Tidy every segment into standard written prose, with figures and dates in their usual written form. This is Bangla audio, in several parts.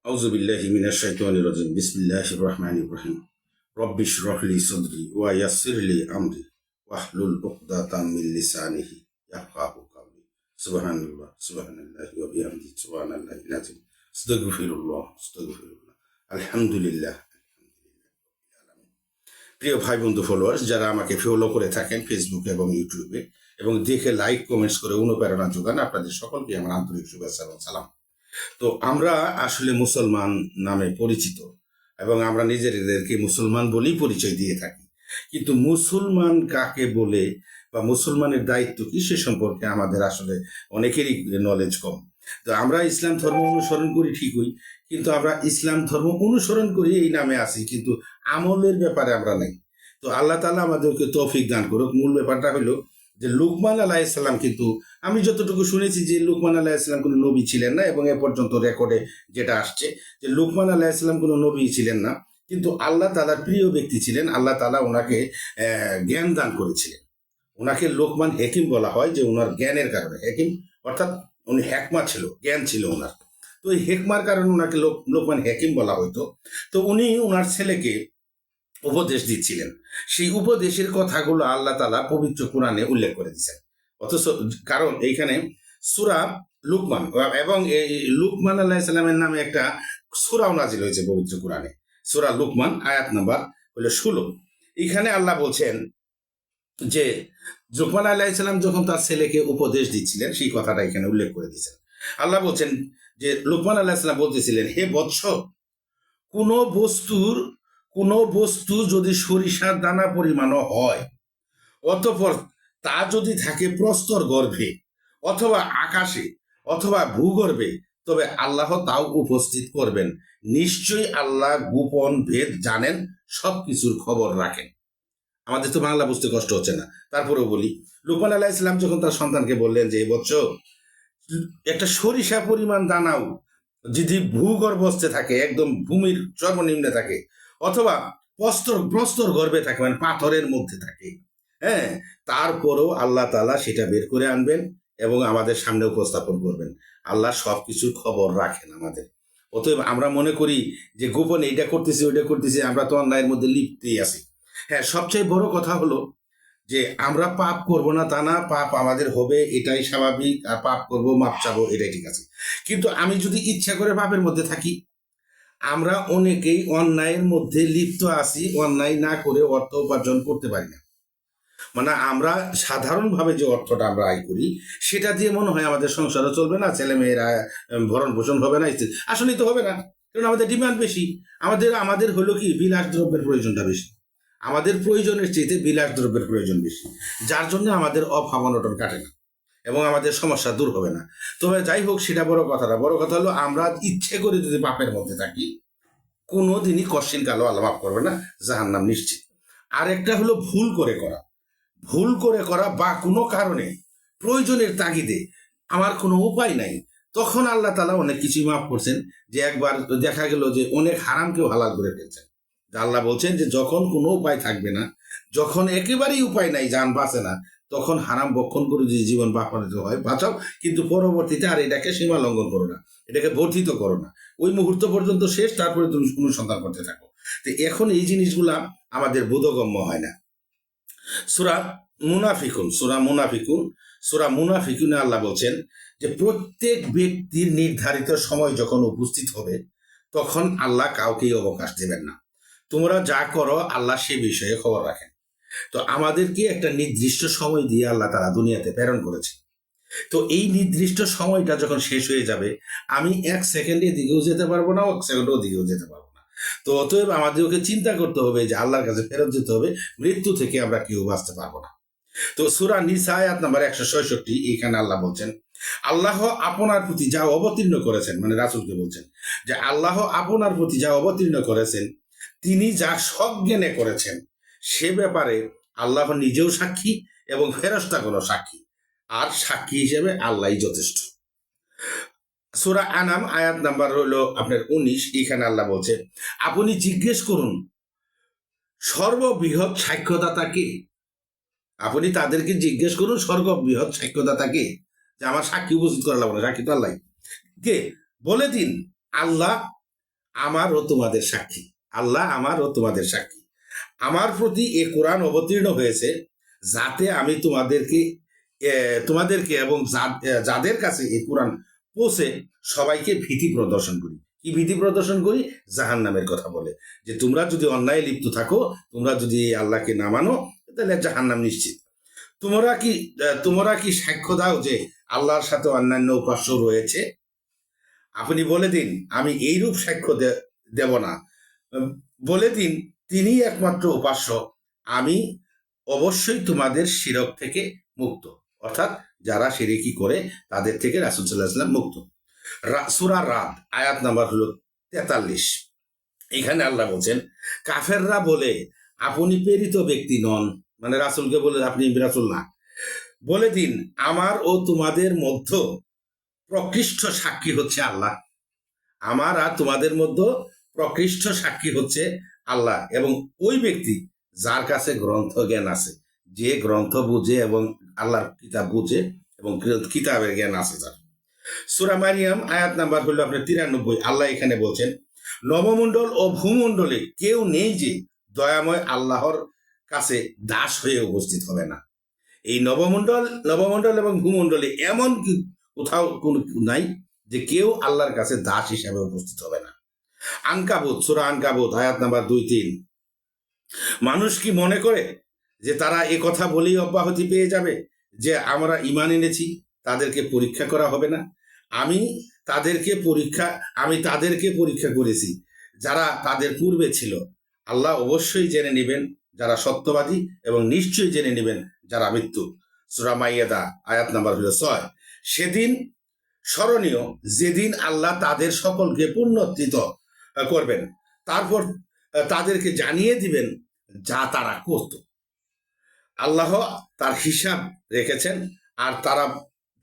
আউযু বিল্লাহি মিনাশ শাইতানির রাজিম বিসমিল্লাহির রহমানির রহিম রব্বি ইশরাহ লি সাদরি ওয়া ইয়াসসির লি আমরি ওয়াহলুল উকদাতাম মিন লিসানিহি ইয়াফকাহু কাওলি সুবহানাল্লাহি ওয়া বিহামদিহি সুবহানাল্লাহিল আযীম আস্তাগফিরুল্লাহ আলহামদুলিল্লাহ। প্রিয় ভাই বন্ধু ফলোয়ার্স, যারা আমাকে ফলো করে থাকেন ফেসবুকে এবং ইউটিউবে এবং দেখে লাইক কমেন্টস করে অনুপ্রেরণা যোগান, আপনাদের সকলকে আমার আন্তরিক শুভেচ্ছা এবং সালাম। তো আমরা আসলে মুসলমান নামে পরিচিত এবং আমরা নিজেদেরকে মুসলমান বলেই পরিচয় দিয়ে থাকি, কিন্তু মুসলমান কাকে বলে বা মুসলমানের দায়িত্ব কি সে সম্পর্কে আমাদের আসলে অনেকেরই নলেজ কম। তো আমরা ইসলাম ধর্ম অনুসরণ করি ঠিকই, কিন্তু আমরা ইসলাম ধর্ম অনুসরণ করি এই নামে আছি, কিন্তু আমলের ব্যাপারে আমরা নেই। তো আল্লাহ তাআলা আমাদেরকে তৌফিক দান করুক। মূল ব্যাপারটা হলো যে লুকমান আলাইহিসসালাম, কিন্তু আমি যতটুকু শুনেছি যে লুকমান আলাইহিসসালাম কোনো নবী ছিলেন না, এবং এ পর্যন্ত রেকর্ডে যেটা আসছে যে লুকমান আলাইহিসসালাম কোনো নবী ছিলেন না, কিন্তু আল্লাহ তাআলার প্রিয় ব্যক্তি ছিলেন। আল্লাহ তাআলা ওনাকে জ্ঞান দান করেছিলেন। ওনাকে লোকমান হেকিম বলা হয়, যে ওনার জ্ঞানের কারণে হেকিম, অর্থাৎ উনি হেকমা ছিল, জ্ঞান ছিল ওনার। তো এই হেকমার কারণে ওনাকে লোকমান হেকিম বলা হইতো। তো উনি ওনার ছেলেকে উপদেশ দিচ্ছিলেন। সেই উপদেশের কথাগুলো আল্লাহ তাআলা পবিত্র কোরআনে উল্লেখ করে দিয়েছেন। অথচ কারণ এইখানে সূরা লুকমান এবং এই লুকমান আলাইহিস সালামের নামে একটা সূরাও নাজিল হয়েছে পবিত্র কোরআনে। সূরা লুকমান আয়াত নাম্বার হলো 16। এখানে আল্লাহ বলছেন যে লুকমান আলাইহিস সালাম যখন তার ছেলেকে উপদেশ দিচ্ছিলেন, সেই কথাটা এখানে উল্লেখ করে দিয়েছেন। আল্লাহ বলছেন যে লুকমান আলাইহিস সালাম বলতেছিলেন, হে বৎস, কোনো বস্তু যদি সরিষার দানা পরিমাণও হয়, অতঃপর তা যদি থাকে প্রস্তর গর্ভে অথবা আকাশে অথবা ভূগর্ভে, তবে আল্লাহ তাও উপস্থিত করবেন। নিশ্চয়ই আল্লাহ গোপন ভেদ জানেন, সবকিছুর খবর রাখেন। আমাদের তো বাংলা বুঝতে কষ্ট হচ্ছে না, তারপরেও বলি। লুকমান আলাইহিস সালাম যখন তার সন্তানকে বললেন যে বৎস, একটা সরিষা পরিমাণ দানাও যদি ভূগর্ভস্থ থাকে, একদম ভূমির সর্বনিম্নে থাকে, অথবা প্রস্তর গর্ভে থাকে, মানে পাথরের মধ্যে থাকে, হ্যাঁ, তারপরেও আল্লাহ তাআলা সেটা বের করে আনবেন এবং আমাদের সামনে উপস্থাপন করবেন। আল্লাহ সবকিছুর খবর রাখেন আমাদের। অতএব আমরা মনে করি যে গোপনে এটা করতেছি ওইটা করতেছি, আমরা তো অন্যায়ের মধ্যে লিপ্তই আছি। হ্যাঁ, সবচেয়ে বড় কথা হলো যে আমরা পাপ করব না তা না, পাপ আমাদের হবে, এটাই স্বাভাবিক, আর পাপ করব, মাপ চাবো, এটাই ঠিক আছে। কিন্তু আমি যদি ইচ্ছা করে পাপের মধ্যে থাকি, আমরা অনেকেই অন্যায়ের মধ্যে লিপ্ত আছি, অন্যায় না করে অর্থ উপার্জন করতে পারি না। মানে আমরা সাধারণভাবে যে অর্থটা আমরা আয় করি, সেটা দিয়ে মনে হয় আমাদের সংসারও চলবে না, ছেলে মেয়েরা ভরণ পোষণ হবে না, আসলেই তো হবে না, কারণ আমাদের ডিমান্ড বেশি। আমাদের হলো কি, বিলাস দ্রব্যের প্রয়োজনটা বেশি, আমাদের প্রয়োজনের চেয়ে বিলাস দ্রব্যের প্রয়োজন বেশি, যার জন্য আমাদের অভাব অনটন কাটে না এবং আমাদের সমস্যা দূর হবে না। তবে যাই হোক, সেটা বড় কথা হলো আমরা ইচ্ছে করে যদি পাপের মধ্যে থাকি, কোনোদিনই কশ্চিন কালো আল্লাহ মাফ করবে না, জাহান্নাম নিশ্চিত। আর একটা হলো ভুল করে করা বা কোনো কারণে প্রয়োজনের তাগিদে আমার কোনো উপায় নাই, তখন আল্লাহ তাআলা অনেক কিছুই মাফ করছেন। যে একবার দেখা গেল যে অনেক হারামকেও হালাল করে ফেলছেন। আল্লাহ বলছেন যে যখন কোনো উপায় থাকবে না, যখন একেবারেই উপায় নাই, জান বাঁচে না, তখন হারাম বক্ষণ করে যদি জীবন বাঁচাতে হয় বাঁচাও, কিন্তু পরবর্তীতে আর এটাকে সীমা লঙ্ঘন করো না, এটাকে বর্ধিত করো না। ওই মুহূর্ত পর্যন্ত শেষ, তারপরে তুমি অনুসন্ধান করতে থাকো। তো এখন এই জিনিসগুলা আমাদের বোধগম্য হয় না। সূরা মুনাফিকুনে আল্লাহ বলছেন যে প্রত্যেক ব্যক্তির নির্ধারিত সময় যখন উপস্থিত হবে, তখন আল্লাহ কাউকেই অবকাশ দেবেন না। তোমরা যা করো আল্লাহ সে বিষয়ে খবর রাখেন। তো আমাদেরকে একটা নির্দিষ্ট সময় দিয়ে আল্লাহ তাআলা দুনিয়াতে প্রেরণ করেছে। তো এই নির্দিষ্ট সময়টা যখন শেষ হয়ে যাবে, আমি 1 সেকেন্ডের দিকেও যেতে পারবো না, 1 সেকেন্ডের দিকেও যেতে পারবো না। তো অতএব আমাদেরকে চিন্তা করতে হবে যে আল্লাহর কাছে ফেরত যেতে হবে, মৃত্যু থেকে আমরা কেউ বাঁচতে পারবো না। তো সূরা নিসা আয়াত নাম্বার 166, এখানে আল্লাহ বলছেন, আল্লাহ আপনার প্রতি যা অবতীর্ণ করেছেন, মানে রাসূলকে বলছেন যে আল্লাহ আপনার প্রতি যা অবতীর্ণ করেছেন, তিনি যা সজ্ঞানে করেছেন, সে ব্যাপারে আল্লাহ নিজেও সাক্ষী এবং ফেরেশতাগণও সাক্ষী, আর সাক্ষী হিসেবে আল্লাহই যথেষ্ট। সূরা আনাম আয়াত নাম্বার হলো আপনার 19, এখানে আল্লাহ বলছে, আপনি জিজ্ঞেস করুন সর্ববৃহৎ সাক্ষ্যদাতা কে। আপনি তাদেরকে জিজ্ঞেস করুন সর্ববৃহৎ সাক্ষ্যদাতা কে, যে আমার সাক্ষী উপস্থিত করা লাগবে না, সাক্ষী তো আল্লাহ। কে বলে দিন, আল্লাহ আমারও তোমাদের সাক্ষী। আল্লাহ আমারও তোমাদের সাক্ষী। আমার প্রতি এ কোরআন অবতীর্ণ হয়েছে যাতে আমি তোমাদেরকে এবং যাদের কাছে এই কোরআন পৌঁছে সবাইকে ভীতি প্রদর্শন করি। কি ভীতি প্রদর্শন করি? জাহান্নামের কথা বলে, যে তোমরা যদি অন্যায় লিপ্ত থাকো, তোমরা যদি আল্লাহকে না মানো, তাহলে জাহান্নাম নিশ্চিত। তোমরা কি সাক্ষ্য দাও যে আল্লাহর সাথে অন্যান্য উপাস্য রয়েছে? আপনি বলে দিন, আমি এইরূপ সাক্ষ্য দেব না। বলে দিন, তিনি একমাত্র উপাস্য, আমি অবশ্যই তোমাদের শিরক থেকে মুক্ত। অর্থাৎ যারা শিরিকি করে তাদের থেকে রাসূল সাল্লাল্লাহু আলাইহি ওয়াসাল্লাম মুক্ত। সূরা রাদ আয়াত নাম্বার হলো 43। এখানে আল্লাহ বলছেন, কাফেররা বলে আপনি প্রেরিত ব্যক্তি নন, মানে রাসূলকে বলে আপনি রাসূল না। বলে দিন, আমার ও তোমাদের মধ্যে প্রকৃষ্ট সাক্ষী হচ্ছে আল্লাহ। আমার আর তোমাদের মধ্যে প্রকৃষ্ট সাক্ষী হচ্ছে আল্লাহ এবং ওই ব্যক্তি যার কাছে গ্রন্থ জ্ঞান আছে, যে গ্রন্থ বুঝে এবং আল্লাহর কিতাব বুঝে এবং কিতাবের জ্ঞান আছে যার। সূরা মারিয়াম আয়াত নাম্বার হলো আপনার 93। আল্লাহ এখানে বলছেন, নবমণ্ডল ও ভূমণ্ডলে কেউ নেই যে দয়াময় আল্লাহর কাছে দাস হয়ে উপস্থিত হবে না। এই নবমণ্ডল এবং ভূমণ্ডলে এমন কোথাও কোন নাই যে কেউ আল্লাহর কাছে দাস হিসাবে উপস্থিত হবে না। আনকাবুত সূরা আনকাবুত আয়াত নাম্বার 2-3। মানুষ কি মনে করে যে তারা এ কথা বলেই অব্যাহতি পেয়ে যাবে যে আমরা ঈমান এনেছি, তাদেরকে পরীক্ষা করা হবে না? আমি তাদেরকে পরীক্ষা করেছি যারা তাদের পূর্বে ছিল। আল্লাহ অবশ্যই জেনে নেবেন যারা সত্যবাদী এবং নিশ্চয়ই জেনে নেবেন যারা মৃত্যু। সূরা মাইয়াদা আয়াত নাম্বার হলো 6। সেদিন স্মরণীয় যেদিন আল্লাহ তাদের সকলকে পুনরুত্থিত করবেন, তারপর তাদেরকে জানিয়ে দিবেন যা তারা করত। আল্লাহ তার হিসাব রেখেছেন আর তারা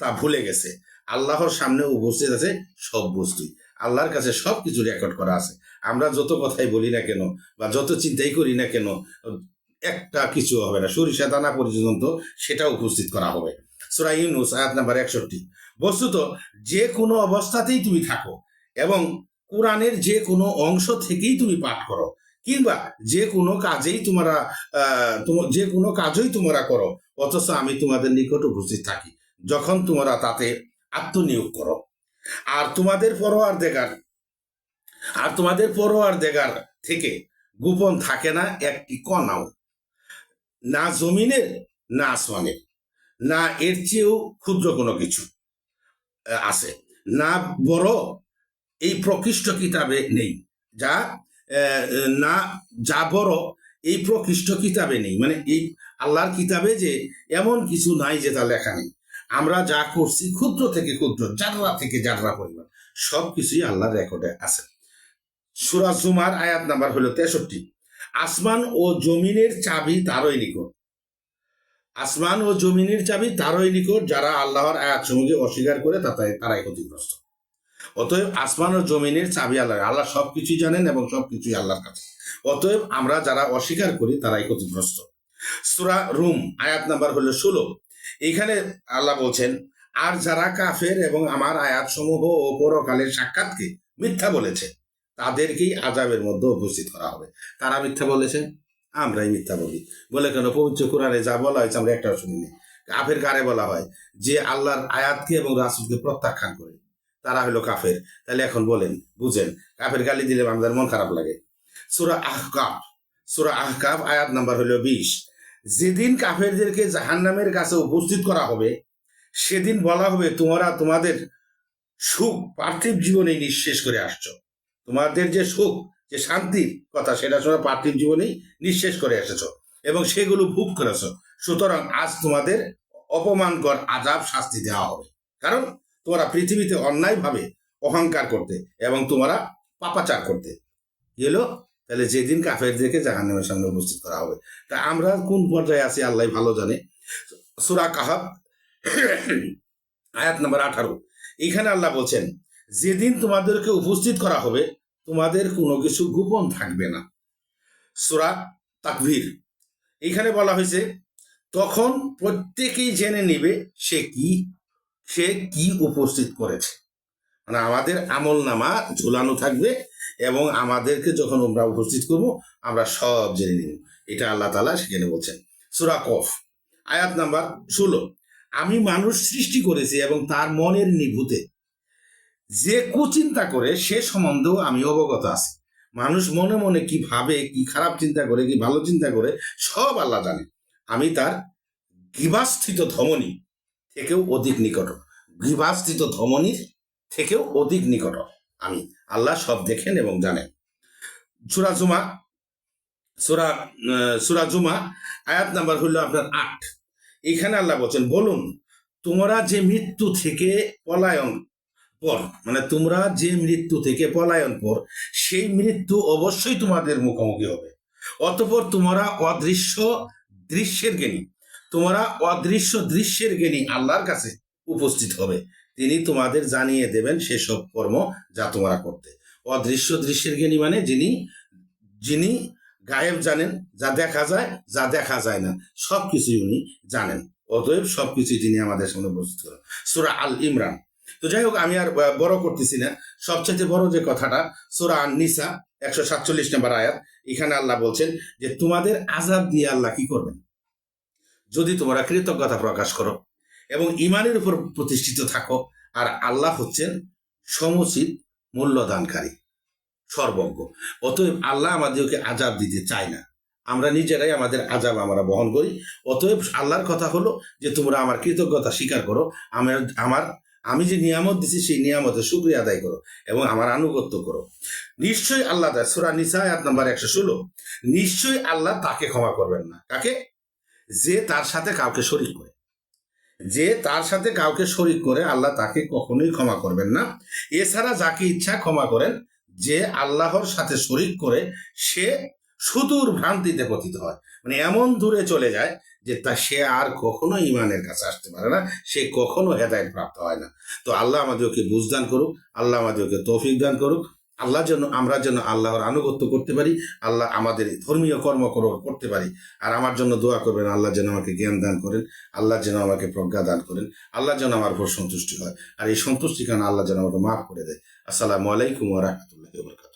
তা ভুলে গেছে। আল্লাহর সামনে উপস্থিত আছে সব বস্তুই, আল্লাহর কাছে সবকিছু রেকর্ড করা আছে। আমরা যত কথাই বলি না কেন বা যত চিন্তাই করি না কেন, একটা কিছু হবে না, সরিষা দানা পর্যন্ত সেটা উপস্থিত করা হবে। সূরা ইউনূস আয়াত নাম্বার 61। বস্তুত যে কোনো অবস্থাতেই তুমি থাকো এবং কোরআনের যে কোনো অংশ থেকেই তুমি পাঠ করো কিংবা যে কোনো কাজই তোমরা করো, অথচ আমি তোমাদের নিকট উপস্থিত থাকি যখন তোমরা তাতে আত্মনিয়োগ করো। আর তোমাদের পরওয়ারদিগার থেকে গোপন থাকে না একটি কণাও, না জমিনের না আসমানের, না এর চেয়েও ক্ষুদ্র কোনো কিছু আছে, না বড় এই প্রকৃষ্ট কিতাবে নেই, যা বড় এই প্রকৃষ্ট কিতাবে নেই। মানে এই আল্লাহর কিতাবে যে এমন কিছু নাই যে তা লেখা নেই। আমরা যা করছি ক্ষুদ্র থেকে ক্ষুদ্র, জাররা থেকে জাররা পরিমাণ সবকিছুই আল্লাহর রেকর্ডে আছে। সূরা জুমার আয়াত নাম্বার হলো 63। আসমান ও জমিনের চাবি তারই নিকট। আসমান ও জমিনের চাবি তারই নিকট, যারা আল্লাহর আয়াত সমূহকে অস্বীকার করে তারাই ক্ষতিগ্রস্ত। অতএব আসমান ও জমিনের চাবি আল্লাহ সবকিছুই জানেন এবং সবকিছুই আল্লাহর কাছে। অতএব আমরা যারা অস্বীকার করি তারাই ক্ষতিগ্রস্ত। সূরা রুম আয়াত নাম্বার হলো 16। এখানে আল্লাহ বলছেন, আর যারা কাফের এবং আমার আয়াত সমূহ ও পরকালের সাক্ষাৎকে মিথ্যা বলেছে তাদেরকেই আযাবের মধ্যে উপস্থিত করা হবে। তারা মিথ্যা বলেছে, আমরাই মিথ্যা বলি বলে কেন? পবিত্র কোরআনে যা বলা হয়েছে আমরা একটাও শুনিনি। কাফের কারে বলা হয়? যে আল্লাহর আয়াতকে এবং রাসূলকে প্রত্যাখ্যান করে, তারা হলো কাফের। তাহলে এখন বলেন, বুঝেন, কাফের গালি দিলে আমাদের মন খারাপ লাগে। সূরা আহকাফ আয়াত নাম্বার হলো 20। যেদিন কাফেরদেরকে জাহান্নামের কাছে উপস্থিত করা হবে সেদিন বলা হবে, তোমরা তোমাদের সুখ পার্থিব জীবনেই নিঃশেষ করে আসছো। তোমাদের যে সুখ, যে শান্তির কথা, সেটা তোমরা পার্থিব জীবনেই নিঃশেষ করে এসেছো এবং সেগুলো ভোগ করেছো। সুতরাং আজ তোমাদের অপমানকর আযাব শাস্তি দেওয়া হবে, কারণ তোমরা পৃথিবীতে অন্যায়ভাবে অহংকার করতে এবং তোমরা পাপাচার করতে। কি হলো? তাহলে যেদিন কাফেরদেরকে জাহান্নামের সামনে উপস্থিত করা হবে, তা আমরা কোন পর্যায়ে আছি আল্লাহ ভালো জানে। সূরা কাহাফ আয়াত নাম্বার 18। এখানে আল্লাহ বলছেন, যেদিন তোমাদেরকে উপস্থিত করা হবে তোমাদের কোনো কিছু গোপন থাকবে না। সূরা তাকবীর এখানে বলা হয়েছে, তখন প্রত্যেকেই জেনে নিবে সে কি উপস্থিত করেছে। মানে আমাদের আমল নামা ঝুলানো থাকবে এবং আমাদেরকে যখন আমরা উপস্থিত করবো আমরা সব জেনে নিব। এটা আল্লাহ তাআলা সেখানে বলছেন। সূরা কফ আয়াত নাম্বার 16, আমি মানুষ সৃষ্টি করেছি এবং তার মনের নিভূতে যে কুচিন্তা করে সে সম্বন্ধেও আমি অবগত আছি। মানুষ মনে মনে কি ভাবে, কি খারাপ চিন্তা করে, কি ভালো চিন্তা করে, সব আল্লাহ জানে। আমি তার গৃভাস্থিত ধমনী থেকেও অধিক নিকট। গৃভাস্থিত ধমনীর থেকেও অধিক নিকট আমি। আল্লাহ সব দেখেন এবং জানেন। সূরা জুমা সূরা জুমা আয়াত নাম্বার হলো আপনার 8। এখানে আল্লাহ বলছেন, বলুন তোমরা যে মৃত্যু থেকে পলায়ন পর, মানে তোমরা যে মৃত্যু থেকে পলায়ন পর, সেই মৃত্যু অবশ্যই তোমাদের মুখোমুখি হবে। অতঃপর তোমরা অদৃশ্য দৃশ্যের জ্ঞানী, তোমরা অদৃশ্য দৃশ্যের জ্ঞানী আল্লাহর কাছে উপস্থিত হবে। তিনি তোমাদের জানিয়ে দেবেন সেসব কর্ম যা তোমরা করতে। অদৃশ্য দৃশ্যের জ্ঞানী মানে যিনি যিনি গায়েব জানেন, যা দেখা যায়, যা দেখা যায় না, সবকিছুই উনি জানেন। অতএব সবকিছুই তিনি আমাদের সামনে উপস্থিত করেন। সূরা আল ইমরান। তো যাই হোক, আমি আর বড় করতেছি না। সবচেয়ে বড় যে কথাটা সূরা আন-নিসা 147 নম্বর আয়াত। এখানে আল্লাহ বলছেন যে তোমাদের আযাব দিয়ে আল্লাহ কি করবেন যদি তোমরা কৃতজ্ঞতা প্রকাশ করো এবং ইমানের উপর প্রতিষ্ঠিত থাকো। আর আল্লাহ হচ্ছেন সমুচিত মূল্যদানকারী, সর্বজ্ঞ। অতএব আল্লাহ আমাদেরকে আযাব দিতে চায় না, আমরা নিজেরাই আমাদের আযাব আমরা বহন করি। অতএব আল্লাহর কথা হলো যে তোমরা আমার কৃতজ্ঞতা স্বীকার করো, আমি যে নিয়ামত দিছি সেই নিয়ামতের শুকরিয়া আদায় করো এবং আমার আনুগত্য করো। নিশ্চয়ই আল্লাহ, সূরা নিসা আয়াত নাম্বার 116, নিশ্চয়ই আল্লাহ তাকে ক্ষমা করবেন না। কাকে? যে তার সাথে কাউকে শরীক করে। যে তার সাথে কাউকে শরীক করে আল্লাহ তাকে কখনোই ক্ষমা করবেন না। এছাড়া যাকে ইচ্ছা ক্ষমা করেন। যে আল্লাহর সাথে শরীক করে সে সুদূর ভ্রান্তিতে পতিত হয়, মানে এমন দূরে চলে যায় যে সে আর কখনো ইমানের কাছে আসতে পারে না, সে কখনো হেদায়েত প্রাপ্ত হয় না। তো আল্লাহ আমাদেরকে বুঝদান করুক, আল্লাহ আমাদেরকে তৌফিক দান করুক। আমরা যেন আল্লাহর আনুগত্য করতে পারি, আল্লাহ আমাদের ধর্মীয় কর্ম করতে পারি। আর আমার জন্য দোয়া করবেন, আল্লাহ যেন আমাকে জ্ঞান দান করেন, আল্লাহ যেন আমাকে প্রজ্ঞা দান করেন, আল্লাহ যেন আমার উপর সন্তুষ্টি হয়। আর এই সন্তুষ্টি কারণে আল্লাহ যেন আমাকে মাফ করে দেয়। আসসালামু আলাইকুম ওয়া রাহমাতুল্লাহি ওয়া বারাকাতুহু।